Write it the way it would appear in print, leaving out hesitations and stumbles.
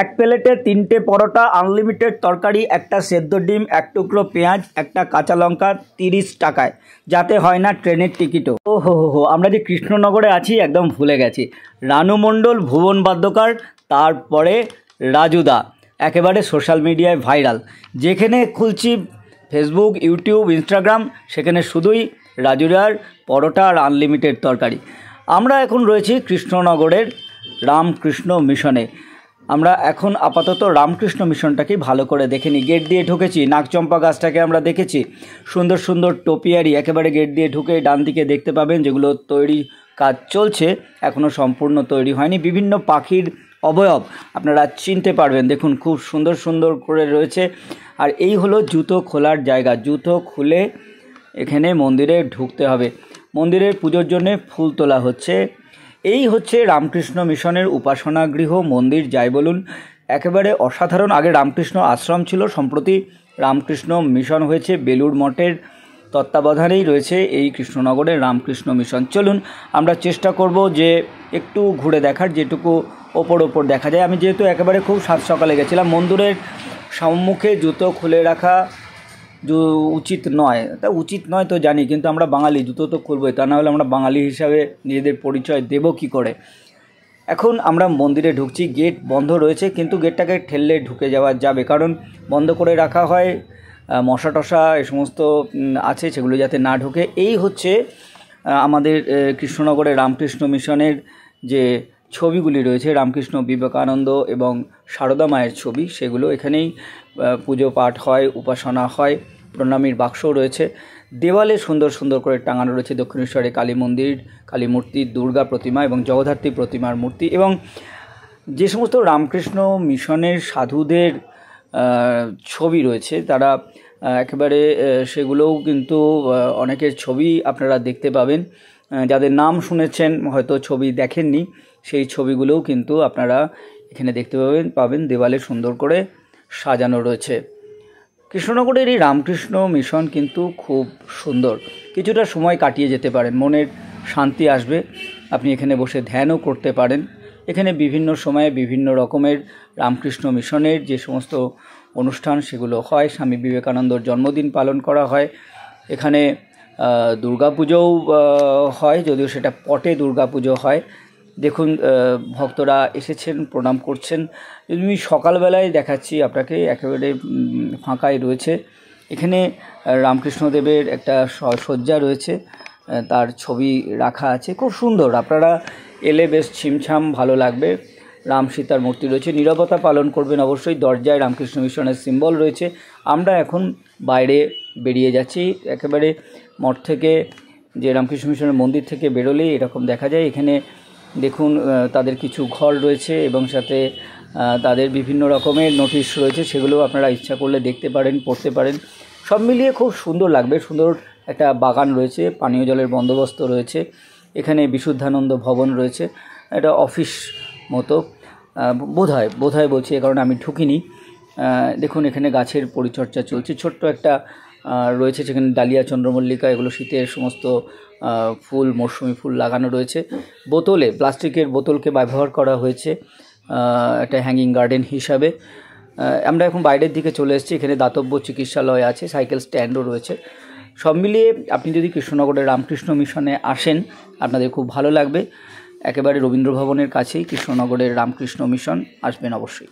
এক প্লেটে 3টে পরোটা, আনলিমিটেড তরকারি, একটা সেদ্ধ ডিম, এক টুকরো পেঁয়াজ, একটা কাঁচা লঙ্কা 30 টাকায়, যাতে হয় না ট্রেনের টিকিটও। ও হো হো হো, আমরা যে কৃষ্ণনগরে আছি একদম ভুলে গেছি। রানু মণ্ডল, ভুবন বাদ্যকার, তারপরে রাজুদা, একেবারে সোশ্যাল মিডিয়ায় ভাইরাল। যেখানে খুলছি ফেসবুক, ইউটিউব, ইনস্টাগ্রাম, সেখানে শুধুই রাজুদার পরোটা আর আনলিমিটেড তরকারি। আমরা এখন রয়েছি কৃষ্ণনগরের রামকৃষ্ণ মিশনে। আমরা এখন আপাতত রামকৃষ্ণ মিশনটাকে ভালো করে দেখে নিই। গেট দিয়ে ঢুকেছি, নাগচম্পা গাছটাকে আমরা দেখেছি, সুন্দর সুন্দর টোপিয়ারি একেবারে গেট দিয়ে ঢুকে ডান দিকে দেখতে পাবেন, যেগুলো তৈরি কাজ চলছে, এখনও সম্পূর্ণ তৈরি হয়নি। বিভিন্ন পাখির অবয়ব আপনারা চিনতে পারবেন, দেখুন খুব সুন্দর সুন্দর করে রয়েছে। আর এই হলো জুতো খোলার জায়গা, জুতো খুলে এখানে মন্দিরে ঢুকতে হবে। মন্দিরের পুজোর জন্যে ফুল তোলা হচ্ছে। এই হচ্ছে রামকৃষ্ণ মিশনের উপাসনা গৃহ, মন্দির যাই বলুন, একেবারে অসাধারণ। আগে রামকৃষ্ণ আশ্রম ছিল, সম্প্রতি রামকৃষ্ণ মিশন হয়েছে। বেলুড় মঠের তত্ত্বাবধানেই রয়েছে এই কৃষ্ণনগরের রামকৃষ্ণ মিশন। চলুন আমরা চেষ্টা করব যে একটু ঘুরে দেখার, যেটুকু ওপর দেখা যায়। আমি যেহেতু একেবারে খুব সাত সকালে গেছিলাম, মন্দিরের সম্মুখে জুতো খুলে রাখা উচিত নয়, তা উচিত নয় তো জানি, কিন্তু আমরা বাঙালি, জুতো তো খুলবই, তা না হলে আমরা বাঙালি হিসাবে নিজেদের পরিচয় দেব কি করে। এখন আমরা মন্দিরে ঢুকছি, গেট বন্ধ রয়েছে, কিন্তু গেটটাকে ঠেললে ঢুকে যাওয়া যাবে, কারণ বন্ধ করে রাখা হয়, মশা টশা এ সমস্ত আছে, সেগুলো যাতে না ঢোকে। এই হচ্ছে আমাদের কৃষ্ণনগরের রামকৃষ্ণ মিশনের যে ছবিগুলি রয়েছে, রামকৃষ্ণ, বিবেকানন্দ এবং সারদা মায়ের ছবি, সেগুলো এখানেই পুজো পাঠ হয়, উপাসনা হয়। প্রণামীর বাক্সও রয়েছে। দেওয়ালে সুন্দর সুন্দর করে টাঙানো রয়েছে দক্ষিণেশ্বরে কালী মন্দির, কালী মূর্তি, দুর্গা প্রতিমা এবং জগদ্ধাত্রী প্রতিমার মূর্তি। এবং যে সমস্ত রামকৃষ্ণ মিশনের সাধুদের ছবি রয়েছে, তারা একেবারে সেগুলোও কিন্তু অনেকের ছবি আপনারা দেখতে পাবেন। যাদের নাম শুনেছেন, হয়তো ছবি দেখেননি, সেই ছবিগুলোও কিন্তু আপনারা এখানে দেখতে পাবেন। দেওয়ালে সুন্দর করে সাজানো রয়েছে। কৃষ্ণনগরের এই রামকৃষ্ণ মিশন কিন্তু খুব সুন্দর। কিছুটা সময় কাটিয়ে যেতে পারেন, মনের শান্তি আসবে। আপনি এখানে বসে ধ্যানও করতে পারেন। এখানে বিভিন্ন সময়ে বিভিন্ন রকমের রামকৃষ্ণ মিশনের যে সমস্ত অনুষ্ঠান সেগুলো হয়। স্বামী বিবেকানন্দর জন্মদিন পালন করা হয়। এখানে দুর্গাপুজোও হয়, যদিও সেটা পটে দুর্গাপুজো হয়। দেখুন ভক্তরা এসেছেন, প্রণাম করছেন। আমি সকালবেলায় দেখাচ্ছি আপনাকে, একেবারে ফাঁকাই রয়েছে। এখানে রামকৃষ্ণদেবের একটা সজ্জা রয়েছে, তার ছবি রাখা আছে, খুব সুন্দর। আপনারা এলে বেশ ছিমছাম ভালো লাগবে। রাম সীতার মূর্তি রয়েছে। নীরবতা পালন করবেন অবশ্যই। দরজায় রামকৃষ্ণ মিশনের সিম্বল রয়েছে। আমরা এখন বাইরে বেরিয়ে যাচ্ছি। একেবারে মঠ থেকে, যে রামকৃষ্ণ মিশনের মন্দির থেকে বেরোলেই এরকম দেখা যায়। এখানে দেখুন তাদের কিছু ঘর রয়েছে এবং সাথে তাদের বিভিন্ন রকমের নোটিশ রয়েছে, সেগুলো আপনারা ইচ্ছা করলে দেখতে পারেন, পড়তে পারেন। সব মিলিয়ে খুব সুন্দর লাগবে। সুন্দর একটা বাগান রয়েছে, পানীয় জলের বন্দোবস্ত রয়েছে। এখানে বিশুদ্ধানন্দ ভবন রয়েছে, একটা অফিস মতো বোধহয় বলছি, এ কারণে আমি ঢুকিনি। দেখুন এখানে গাছের পরিচর্যা চলছে। ছোট্ট একটা রয়েছে, সেখানে ডালিয়া, চন্দ্রমল্লিকা, এগুলো শীতের সমস্ত ফুল, মরশুমি ফুল লাগানো রয়েছে। বোতলে, প্লাস্টিকের বোতলকে ব্যবহার করা হয়েছে একটা হ্যাঙ্গিং গার্ডেন হিসাবে। আমরা এখন বাইরের দিকে চলে এসেছি। এখানে দাতব্য চিকিৎসালয় আছে, সাইকেল স্ট্যান্ডও রয়েছে। সব মিলিয়ে আপনি যদি কৃষ্ণনগরের রামকৃষ্ণ মিশনে আসেন, আপনাদের খুব ভালো লাগবে। একেবারে রবীন্দ্র ভবনের কাছেই কৃষ্ণনগরের রামকৃষ্ণ মিশন, আসবেন অবশ্যই।